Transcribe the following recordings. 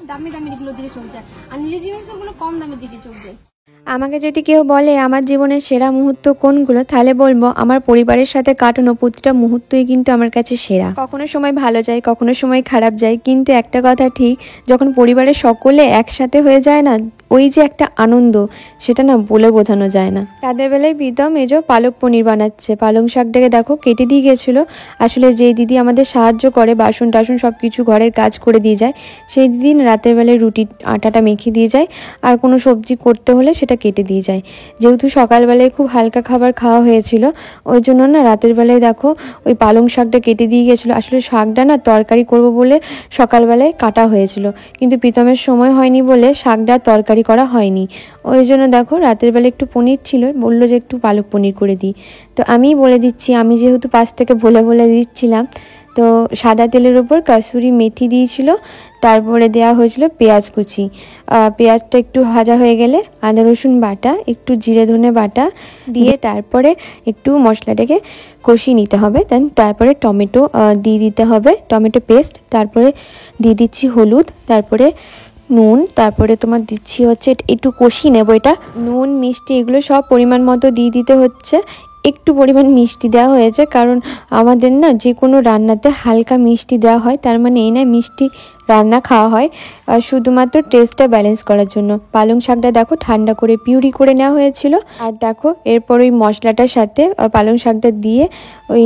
দামি দামি এগুলো দিকে চোখ যায়, আর নিজের জিনিসগুলো কম দামের দিকে চোখ যায়। আমাকে যদি কেউ বলে আমার জীবনের সেরা মুহূর্ত কোনগুলো, তাহলে বলবো আমার পরিবারের সাথে কাটানো প্রতিটা মুহূর্তই কিন্তু আমার কাছে সেরা। কখনো সময় ভালো যায়, কখনো সময় খারাপ যায়, কিন্তু একটা কথা ঠিক, যখন পরিবারের সকলে একসাথে হয়ে যায় না, ওই যে একটা আনন্দ, সেটা না বলে বোঝানো যায় না। রাতের বেলায় প্রীতম এজো পালক পনির বানাচ্ছে। পালং শাকটাকে দেখো কেটে দিয়ে গেছিলো। আসলে যেই দিদি আমাদের সাহায্য করে, বাসন টাসন সব কিছু ঘরের কাজ করে দিয়ে যায়, সেই দিদি রাতের বেলায় রুটির আটাটা মেখে দিয়ে যায়, আর কোনো সবজি করতে হলে সেটা কেটে দিয়ে যায়। যেহেতু সকালবেলায় খুব হালকা খাবার খাওয়া হয়েছিল, ওই জন্য না রাতের বেলায় দেখো ওই পালং শাকটা কেটে দিয়ে গেছিলো। আসলে শাকটা না তরকারি করব বলে সকালবেলায় কাটা হয়েছিল, কিন্তু প্রীতমের সময় হয়নি বলে শাকটা তরকারি করা হয়নি। ওই জন্য দেখো রাতের বেলা একটু পনির ছিল, বললো যে একটু পালক পনির করে দিই। তো আমিই বলে দিচ্ছি, আমি যেহেতু পাশ থেকে বলে দিচ্ছিলাম। তো সাদা তেলের ওপর কাসুরি মেথি দিয়েছিল, তারপরে দেওয়া হয়েছিল পেঁয়াজ কুচি। পেঁয়াজটা একটু ভাজা হয়ে গেলে আদা রসুন বাটা, একটু জিরে ধনে বাটা দিয়ে তারপরে একটু মশলাটাকে কষিয়ে নিতে হবে। দেন তারপরে টমেটো দিয়ে দিতে হবে, টমেটো পেস্ট। তারপরে দিয়ে দিচ্ছি হলুদ, তারপরে নুন, তারপরে তোমার দিচ্ছি হচ্ছে একটু কষিয়ে নেবো এটা। নুন মিষ্টি এগুলো সব পরিমাণ মতো দিয়ে দিতে হচ্ছে। একটু পরিমাণ মিষ্টি দেওয়া হয়েছে, কারণ আমাদের না যে কোনো রান্নাতে হালকা মিষ্টি দেওয়া হয়, তার মানে এই না মিষ্টি রান্না খাওয়া হয়, শুধুমাত্র টেস্টটা ব্যালেন্স করার জন্য। পালং শাকটা দেখো ঠান্ডা করে পিউরি করে নেওয়া হয়েছিল। আর দেখো এরপর ওই মশলাটার সাথে পালং শাকটা দিয়ে ওই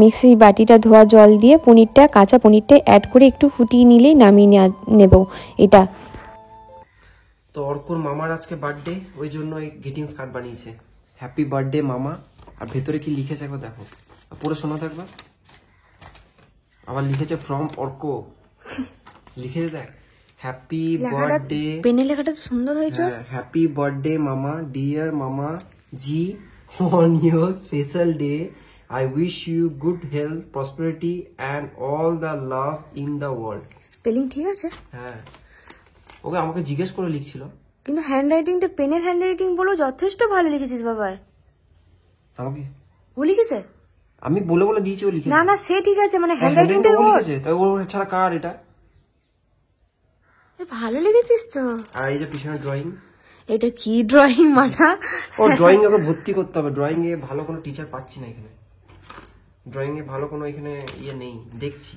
মিক্সি বাটিটা ধোয়া জল দিয়ে পনিরটা, কাঁচা পনিরটা অ্যাড করে একটু ফুটিয়ে নিলেই নামিয়ে নেব এটা। তো অর্কুর মামার আজকে বার্থডে, ওই জন্য এই গ্রিটিংস কার্ড বানিয়েছে। হ্যাপি বার্থডে মামা। আর ভেতরে কি লিখেছে একবার দেখো, পুরো শোনাতে একবার। আবার লিখেছে ফ্রম অর্ক, লিখেছে দেখ, হ্যাপি বার্থডে। পেনে লেখাটা সুন্দর হয়েছে। হ্যাপি বার্থডে মামা, ডিয়ার মামা ji, on your special day I wish you good health, prosperity and all the love in the world. Spelling ঠিক আছে? হ্যাঁ, ওকে আমাকে জিজ্ঞেস করে লিখছিল। কিন্তু হ্যান্ড রাইটিংটা, পেনের হ্যান্ড রাইটিং বলো যথেষ্ট ভালো লিখেছিস বাবা। আমাকে ও লিখেছে? আমি বলে দিয়েছি, ও লিখেছে। না না সে ঠিক আছে, মানে হ্যান্ড রাইটিংটা ও লিখেছে, তাই ওর ছাড়া কার এটা? ভালো লিখেছিস তো। আর এই যে পিছনে ড্রয়িং, এটা কি ড্রয়িং মানা? ও ড্রয়িং ওকে ভর্তি করতে হবে। ড্রয়িং এ ভালো কোনো টিচার পাচ্ছি না এখানে, ড্রয়িং এ ভালো কোনো এখানে ইয়ে নেই, দেখছি।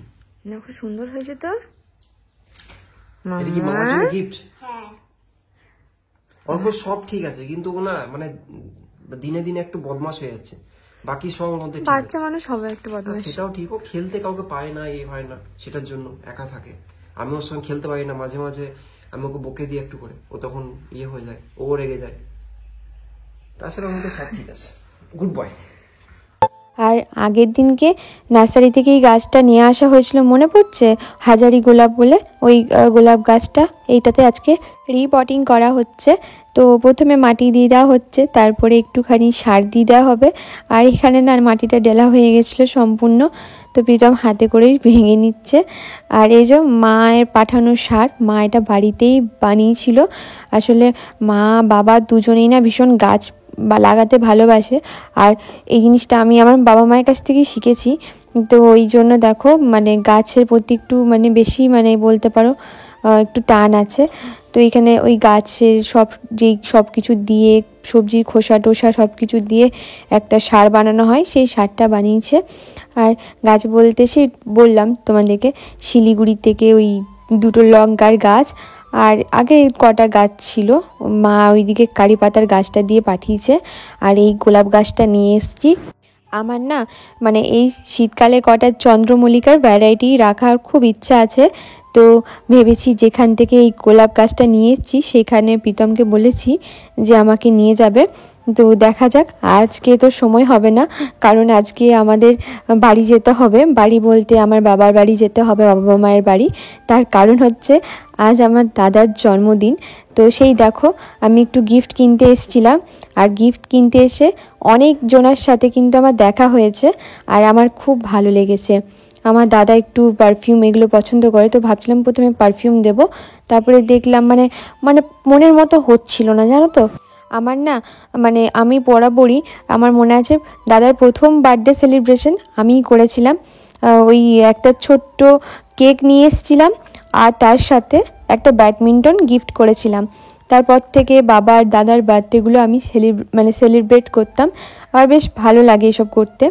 না খুব সুন্দর হয়েছে তো। এটা কি মামার জন্য গিফট? হ্যাঁ। অল্প সব ঠিক আছে, কিন্তু ও না মানে দিনে দিনে একটু বদমাশ হয়ে যাচ্ছে। বাকি সব ওর মধ্যে বাচ্চা মানুষ হবে একটু বদমাশ। সেটাও ঠিক, ও খেলতে কাউকে পায় না, এই হয় না, সেটার জন্য একা থাকে। আমি ওর সঙ্গে খেলতে পারি না, মাঝে মাঝে আমি ওকে বকে দিই একটু করে, ও তখন ইয়ে হয়ে যায়, ও রেগে যায়। তাছাড়া ওর মধ্যে সব ঠিক আছে, গুড বয়। আর আগের দিনকে নার্সারি থেকে এই গাছটা নিয়ে আসা হয়েছিল, মনে পড়ছে? হাজারি গোলাপ বলে ওই গোলাপ গাছটা, এইটাতে আজকে রিপটিং করা হচ্ছে। তো প্রথমে মাটি দিয়ে দেওয়া হচ্ছে, তারপরে একটুখানি সার দিয়ে দেওয়া হবে। আর এখানে না মাটিটা ডেলা হয়ে গেছিলো সম্পূর্ণ, তো প্রীতম হাতে করেই ভেঙে নিচ্ছে। আর এই যে মায়ের পাঠানো সার, মা এটা বাড়িতেই বানিয়েছিল। আসলে মা বাবা দুজনেই না ভীষণ গাছ লাগাতে ভালোবাসে, আর এই জিনিসটা আমি আমার বাবা মায়ের কাছ থেকেই শিখেছি। তো ওই জন্য দেখো মানে গাছের প্রতি একটু মানে বেশি মানে বলতে পারো একটু টান আছে। তো এখানে ওই গাছের সব কিছু দিয়ে, সবজির খোসা টোসা সব কিছু দিয়ে একটা সার বানানো হয়, সেই সারটা বানিয়েছে। আর গাছ বলতে সে বললাম তোমাদেরকে, শিলিগুড়ি থেকে ওই দুটো লঙ্কার গাছ, আর আগে কটা গাছ ছিল, মা ওইদিকে কারি পাতার গাছটা দিয়ে পাঠিয়েছে। আর এই গোলাপ গাছটা নিয়ে এসেছি। আমার না মানে এই শীতকালে কটা চন্দ্রমল্লিকার ভ্যারাইটি রাখার খুব ইচ্ছা আছে। তো ভেবেছি যেখান থেকে এই গোলাপ গাছটা নিয়ে এসেছি সেখানে প্রীতমকে বলেছি যে আমাকে নিয়ে যাবে। তো দেখা যাক, আজকে তো সময় হবে না, কারণ আজকে আমাদের বাড়ি যেতে হবে। বাড়ি বলতে আমার বাবার বাড়ি যেতে হবে, বাবা মায়ের বাড়ি। তার কারণ হচ্ছে আজ আমার দাদার জন্মদিন। তো সেই দেখো আমি একটু গিফট কিনতে এসেছিলাম, আর গিফট কিনতে এসে অনেক জনের সাথে কিন্তু আমার দেখা হয়েছে, আর আমার খুব ভালো লেগেছে। আমার দাদা একটু পারফিউম এগুলো পছন্দ করে, তো ভাবছিলাম প্রথমে পারফিউম দেব, তারপরে দেখলাম মানে মনের মতো হচ্ছিল না, জানো তো। আমার না মানে আমি বরাবরই, আমার মনে আছে দাদার প্রথম বার্থডে সেলিব্রেশন আমিই করেছিলাম। ওই একটা ছোট্ট কেক নিয়ে এসেছিলাম আর তার সাথে একটা ব্যাডমিন্টন গিফট করেছিলাম। তারপর থেকে বাবা আর দাদার বার্থডেগুলো আমি সেলিব্রেট করতাম, আর বেশ ভালো লাগে এসব করতে।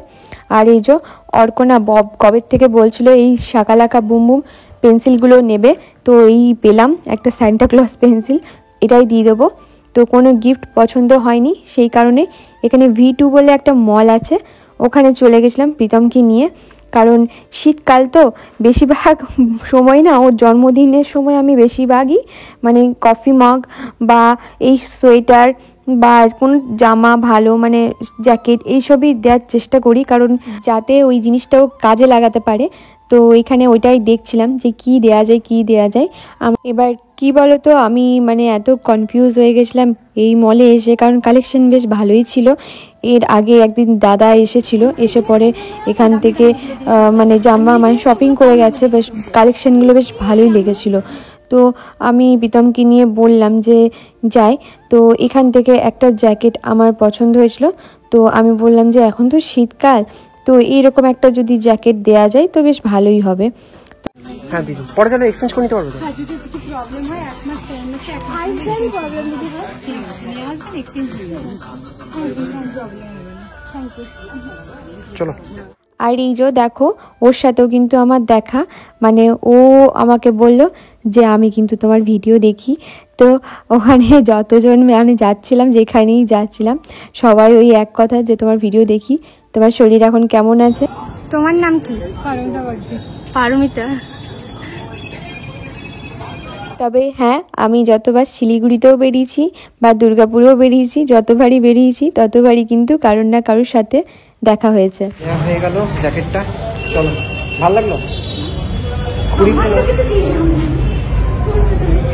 আর এই যে অর্কনা কবের থেকে বলছিল এই শাকালাকা বুম বুম পেন্সিলগুলো নেবে, তো এই পেলাম একটা সান্টা ক্লজ পেন্সিল, এটাই দিয়ে দেবো। তো কোনো গিফট পছন্দ হয়নি, সেই কারণে এখানে V2 বলে একটা মল আছে, ওখানে চলে গেছিলাম প্রীতমকে নিয়ে। কারণ শীতকাল তো বেশিরভাগ সময় না, ওর জন্মদিনের সময় আমি বেশিরভাগই মানে কফি মগ বা এই সোয়েটার বা কোনো জামা ভালো মানে জ্যাকেট এইসবই দেওয়ার চেষ্টা করি, কারণ যাতে ওই জিনিসটাও কাজে লাগাতে পারে। তো এখানে ওইটাই দেখছিলাম যে কি দেয়া যায়। এবার কি বলো তো, আমি মানে এত কনফিউজ হয়ে গেছিলাম এই মলে এসে, কারণ কালেকশন বেশ ভালোই ছিল। এর আগে একদিন দাদা এসেছিল, এসে পরে এখান থেকে মানে জামা মানে শপিং করে গেছে, বেশ কালেকশনগুলো বেশ ভালোই লেগেছিলো। তো আমি প্রীতমকে নিয়ে বললাম যে যাই, তো এখান থেকে একটা জ্যাকেট আমার পছন্দ হয়েছিল। তো আমি বললাম যে এখন তো শীতকাল, তো এইরকম একটা যদি জ্যাকেট দেয়া যায় তো বেশ ভালোই হবে। হ্যাঁ দিদি, পরে তাহলে এক্সচেঞ্জ করে নিতে পারবে তো? হ্যাঁ, যদি কিছু প্রবলেম হয় 1 মাস টাইম আছে, 1 মাস প্রবলেম যদি হয় ঠিক আছে, নিয়ে আসবেন, এক্সচেঞ্জ হয়ে যাবে। Thank you. চলো। আর এই যে দেখো, ওর সাথেও কিন্তু আমার দেখা, মানে ও আমাকে বলল যে আমি কিন্তু তোমার ভিডিও দেখি। তো ওখানে যতজন মানে যাচ্ছিলাম, যেখানেই যাচ্ছিলাম, সবাই ওই এক কথা যে তোমার ভিডিও দেখি, তোমার শরীর এখন কেমন আছে। তোমার নাম কি? পারমিতা। তবে হ্যাঁ, আমি যতবার শিলিগুড়িতেও বেরিয়েছি বা দুর্গাপুরেও বেরিয়েছি, যতবারই বেরিয়েছি ততবারই কিন্তু কারোর না কারোর সাথে দেখা হয়েছে। হয়ে গেল জ্যাকেটটা, চলো। ভালো লাগলো?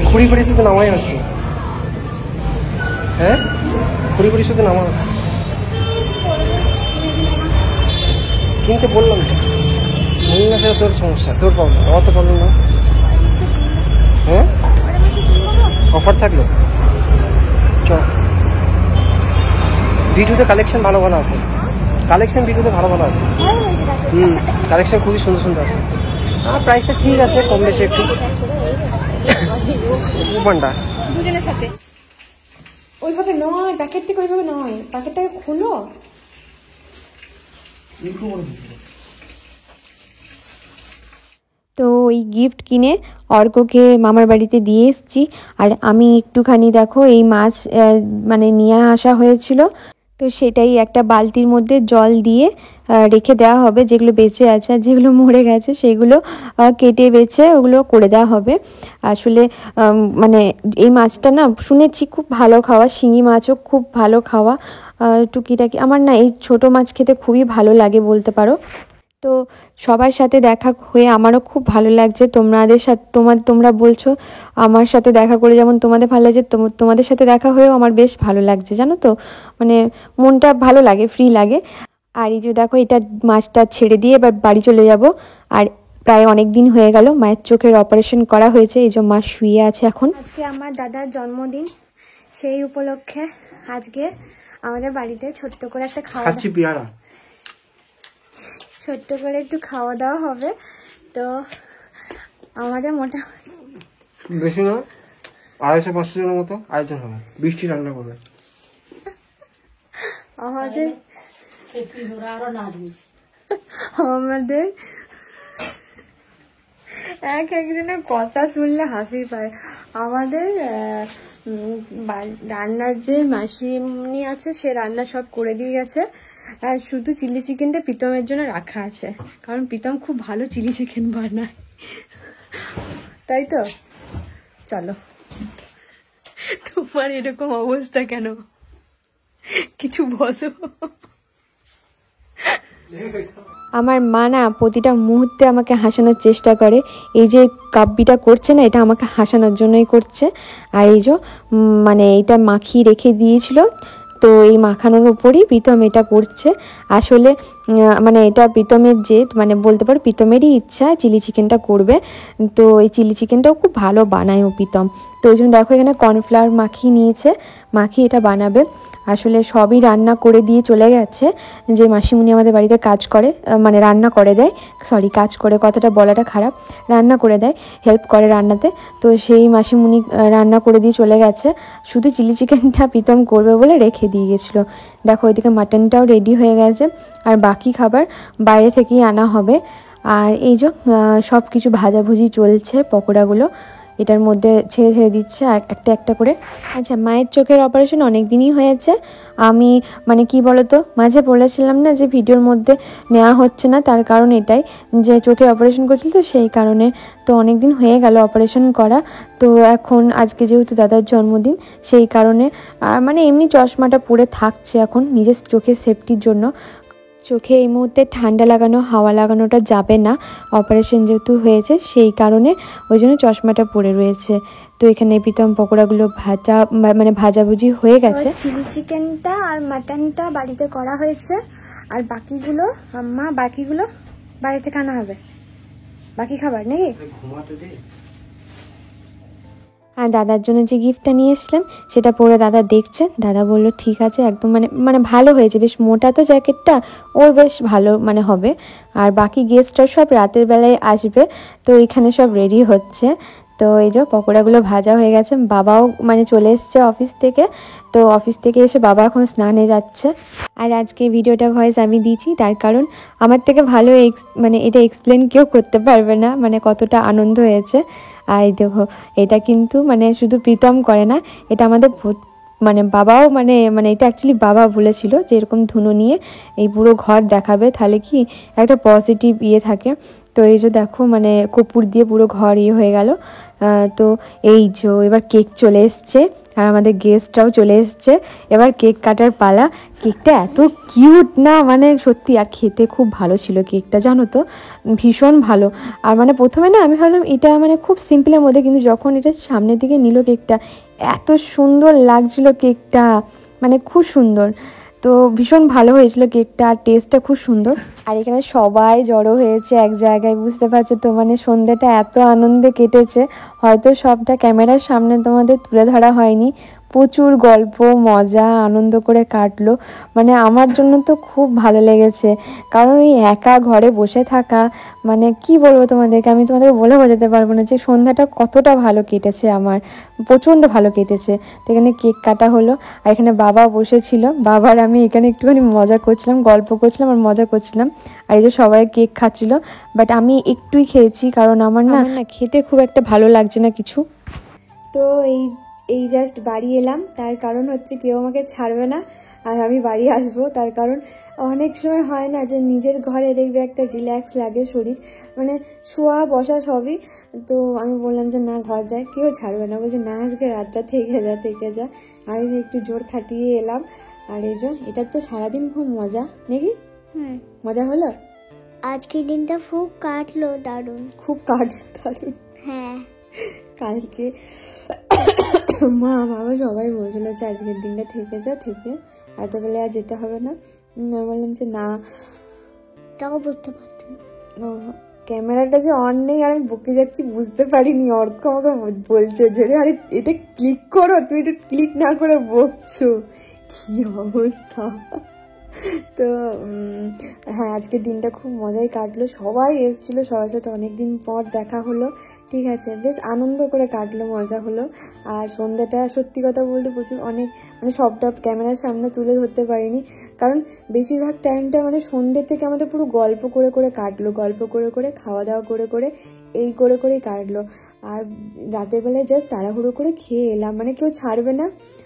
খুঁড়ি করে শুধু নামাই হচ্ছে। হ্যাঁ, খুঁড়ি করে শুধু নামা হচ্ছে, কিন্তু বললাম তো না, সেটা তোর সমস্যা, তোর প্রবলেম, আমার তো প্রবলেম না। হ্যাঁ, অফার থাকলো চল। ভিডিওতে কালেকশন ভালো ভালো আছে, ভিডিওতে ভালো ভালো আছে। কালেকশন খুবই সুন্দর সুন্দর আছে। আর প্রাইসটা ঠিক আছে, কম বেশি একটু। পান্ডা দুজনের সাথে ওইভাবে নয়, প্যাকেট থেকে ওইভাবে নয়, প্যাকেটটাকে খুলো। তো ওই গিফট কিনে অর্ককে মামার বাড়িতে দিয়ে এসেছি। আর আমি একটুখানি দেখো এই মাছ মানে নিয়ে আসা হয়েছিল, তো সেটাই একটা বালতির মধ্যে জল দিয়ে রেখে দেওয়া হবে। যেগুলো বেঁচে আছে আর যেগুলো মরে গেছে সেগুলো কেটে বেছে ওগুলো করে দেওয়া হবে। আসলে মানে এই মাছটা না শুনেছি খুব ভালো খাওয়া, শিঙি মাছও খুব ভালো খাওয়া। টুকিটাকি আমার না এই ছোট মাছ খেতে খুবই ভালো লাগে বলতে পারো। তো সবার সাথে দেখা হয়ে আমারও খুব ভালো লাগছে। তোমাদের সাথে তোমরা বলছো আমার সাথে দেখা করে যেমন তোমাদের ভালো লাগছে, তোমাদের সাথে দেখা হয়েও আমার বেশ ভালো লাগছে, জানো তো, মানে মনটা ভালো লাগে, ফ্রি লাগে। আর এই যে দেখো, এটা মাছটা ছেড়ে দিয়ে এবার বাড়ি চলে যাব। আর প্রায় অনেক দিন হয়ে গেল মায়ের চোখের অপারেশন করা হয়েছে, এই যে মা শুয়ে আছে এখন। আজকে আমার দাদার জন্মদিন, সেই উপলক্ষে আজকে আমাদের বাড়িতে ছোট্ট করে একটা ছোট্ট করে একটু খাওয়া দাওয়া হবে। তো আমাদের মোটামুটি বেশি না, 250-500 জনের মতো আয়োজন হবে। বৃষ্টি রান্না করবে আমাদের একজনের কথা শুনলে হাসি পায়। আমাদের রান্নার যে মাসিমনি আছে, সে রান্না সব করে দিয়ে গেছে। আর শুধু চিলি চিকেনটা প্রীতমের জন্য রাখা আছে, কারণ প্রীতম খুব ভালো চিলি চিকেন বানায়, তাই তো। চলো, তোমার এরকম অবস্থা কেন, কিছু বলো। আমার মা না প্রতিটা মুহূর্তে আমাকে হাসানোর চেষ্টা করে। এই যে কাব্যিটা করছে না, এটা আমাকে হাসানোর জন্যই করছে। আর এই যে মানে এটা মাখিয়ে রেখে দিয়েছিল, তো এই মাখানোর উপরই প্রীতম এটা করছে। আসলে মানে এটা প্রীতমের মানে বলতে পারো প্রীতমেরই ইচ্ছা চিলি চিকেনটা করবে। তো এই চিলি চিকেনটাও খুব ভালো বানায় ও প্রীতম। তো ওই জন্য দেখো এখানে কর্নফ্লাওয়ার মাখিয়ে নিয়েছে, মাখিয়ে এটা বানাবে। আসলে সবই রান্না করে দিয়ে চলে গেছে। যে মাসিমণি আমাদের বাড়িতে কাজ করে, মানে রান্না করে দেয়, সরি কাজ করে কথাটা বলাটা খারাপ, রান্না করে দেয়, হেল্প করে রান্নাতে। তো সেই মাসিমণি রান্না করে দিয়ে চলে গেছে, শুধু চিলি চিকেনটা প্রীতম করবে বলে রেখে দিয়ে গেছিলো। দেখো ওইদিকে মাটনটাও রেডি হয়ে গেছে, আর বাকি খাবার বাইরে থেকেই আনা হবে। আর এই যে সব কিছু ভাজাভুজি চলছে, পকোড়াগুলো এটার মধ্যে ছেড়ে ছেড়ে দিচ্ছে একটা একটা করে। আচ্ছা, মায়ের চোখের অপারেশন অনেক দিনই হয়েছে। আমি মানে কি বলতো, মাঝে বলেছিলাম না যে ভিডিওর মধ্যে নেওয়া হচ্ছে না, তার কারণ এটাই যে চোখের অপারেশন করছিল, তো সেই কারণে। তো অনেক দিন হয়ে গেল অপারেশন করা, তো এখন আজকে যেহেতু দাদার জন্মদিন, সেই কারণে আর মানে এমনি চশমাটা পরে থাকছে এখন নিজের চোখের সেফটির জন্য। চোখে এই মুহূর্তে ঠান্ডা লাগানো, হাওয়া লাগানোটা যাবে না, অপারেশন যেহেতু হয়েছে সেই কারণে ওই জন্য চশমাটা পরে রয়েছে। তো এখানে প্রীতম পকোড়াগুলো মানে ভাজাভুজি হয়ে গেছে। চিলি চিকেনটা আর মাটনটা বাড়িতে করা হয়েছে, আর বাকিগুলো বাড়ি থেকে আনা হবে, বাকি খাবার নাকি। ঘুমাতে দে। আর দাদার জন্য যে গিফটটা নিয়ে এসেছিলাম সেটা পরে দাদা দেখছে, দাদা বললো ঠিক আছে, একদম মানে ভালো হয়েছে, বেশ মোটা তো জ্যাকেটটা, ওর বেশ ভালো মানে হবে। আর বাকি গেস্টরা সব রাতের বেলায় আসবে, তো এখানে সব রেডি হচ্ছে। তো এই যে পকোড়াগুলো ভাজা হয়ে গেছে, বাবাও মানে চলে এসছে অফিস থেকে, তো অফিস থেকে এসে বাবা এখন স্নানে যাচ্ছে। আর আজকে ভিডিওটা ভয়েস আমি দিয়েছি, তার কারণ আমার থেকে ভালো মানে এটা এক্সপ্লেন কেউ করতে পারবে না, মানে কতটা আনন্দ হয়েছে। আর দেখো এটা কিন্তু মানে শুধু প্রীতম করে না, এটা আমাদের মানে বাবাও মানে এটা অ্যাকচুয়ালি বাবা বলেছিল যে এরকম ধুনো নিয়ে এই পুরো ঘর দেখাবে, তাহলে কি একটা পজিটিভ ইয়ে থাকে। তো এই যে দেখো মানে কর্পূর দিয়ে পুরো ঘর ইয়ে হয়ে গেল। তো এই যে এবার কেক চলে এসছে, আর আমাদের গেস্টরাও চলে এসছে, এবার কেক কাটার পালা। কেকটা এত কিউট না, মানে সত্যি, আর খেতে খুব ভালো ছিল কেকটা, জানো তো, ভীষণ ভালো। আর মানে প্রথমে না আমি ভাবলাম এটা মানে খুব সিম্পলের মধ্যে, কিন্তু যখন এটা সামনের দিকে নিল কেকটা, এত সুন্দর লাগছিল কেকটা, মানে খুব সুন্দর। তো ভীষণ ভালো হয়েছিল কেকটা, আর টেস্টটা খুব সুন্দর। আর এখানে সবাই জড়ো হয়েছে এক জায়গায়, বুঝতে পারছো তো, মানে সন্ধ্যাটা এত আনন্দে কেটেছে, হয়তো সবটা ক্যামেরার সামনে তোমাদের তুলে ধরা হয়নি। প্রচুর গল্প, মজা, আনন্দ করে কাটলো। মানে আমার জন্য তো খুব ভালো লেগেছে, কারণ এই একা ঘরে বসে থাকা, মানে কি বলবো তোমাদেরকে, আমি তোমাদেরকে বলে বোঝাতে পারবো না যে সন্ধ্যাটা কতটা ভালো কেটেছে, আমার প্রচণ্ড ভালো কেটেছে। তো এখানে কেক কাটা হলো, আর এখানে বাবা বসেছিল, বাবার আমি এখানে একটুখানি মজা করছিলাম, গল্প করছিলাম আর মজা করছিলাম। আর এই যে সবাই কেক খাচ্ছিল, বাট আমি একটুই খেয়েছি, কারণ আমার না খেতে খুব একটা ভালো লাগছে না কিছু। তো এই জাস্ট বাড়ি এলাম, তার কারণ হচ্ছে কেউ আমাকে ছাড়বে না, আর আমি বাড়ি আসবো, তার কারণ অনেক সময় হয় না যে নিজের ঘরে দেখবে একটা রিল্যাক্স লাগে শরীর, মানে শোয়া বসা সবই। তো আমি বললাম যে না, ঘর যায়, কেউ ছাড়বে না, বলছে না আজকে রাতটা থেকে যা। আমি একটু জোর খাটিয়ে এলাম। আর এই যে এটা তো সারাদিন খুব মজা নাকি, মজা হলো আজকের দিনটা খুব কাটলো, দারুণ, খুব দারুণ। হ্যাঁ, কালকে মা বাবা সবাই বলছিল যে আজকের দিনটা থেকে এতবেলায় আর যেতে হবে না। আমি বললাম যে না, তাও বুঝতে পারতাম। ক্যামেরাটা যে অন নেই, আর আমি বকে যাচ্ছি বুঝতে পারিনি। অর্ক আমাকে বলছে যে আরে এটা ক্লিক করো, তুমি তো ক্লিক না করে বকছো, কি অবস্থা। তো হ্যাঁ, আজকের দিনটা খুব মজাই কাটলো, সবাই এসেছিলো, সবার সাথে অনেকদিন পর দেখা হলো, ঠিক আছে, বেশ আনন্দ করে কাটলো, মজা হলো। আর সন্ধ্যাটা সত্যি কথা বলতে প্রচুর মানে সবটা ক্যামেরার সামনে তুলে ধরতে পারিনি, কারণ বেশিরভাগ টাইমটা মানে সন্ধ্যে থেকে আমাদের পুরো গল্প করে কাটলো, গল্প করে খাওয়া দাওয়া করে এই করেই কাটলো। আর রাতের বেলায় জাস্ট তাড়াহুড়ো করে খেয়ে এলাম, মানে কেউ ছাড়বে না,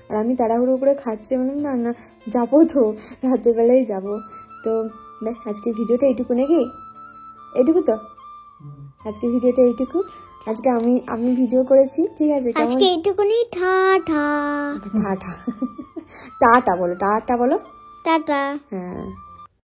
আর আমি তাড়াহুড়ো করে খাচ্ছি, বললাম না যাবো তো, রাতের বেলায় যাবো। তো ব্যাস আজকের ভিডিওটা এইটুকু নাকি, এইটুকু তো আজকের ভিডিওটা এইটুকু। আজকে আমি ভিডিও করেছি, ঠিক আছে, আজকে এইটুকুনি, টাটা টাটা টাটা বলো, টাটা বলো, টাটা। হ্যাঁ।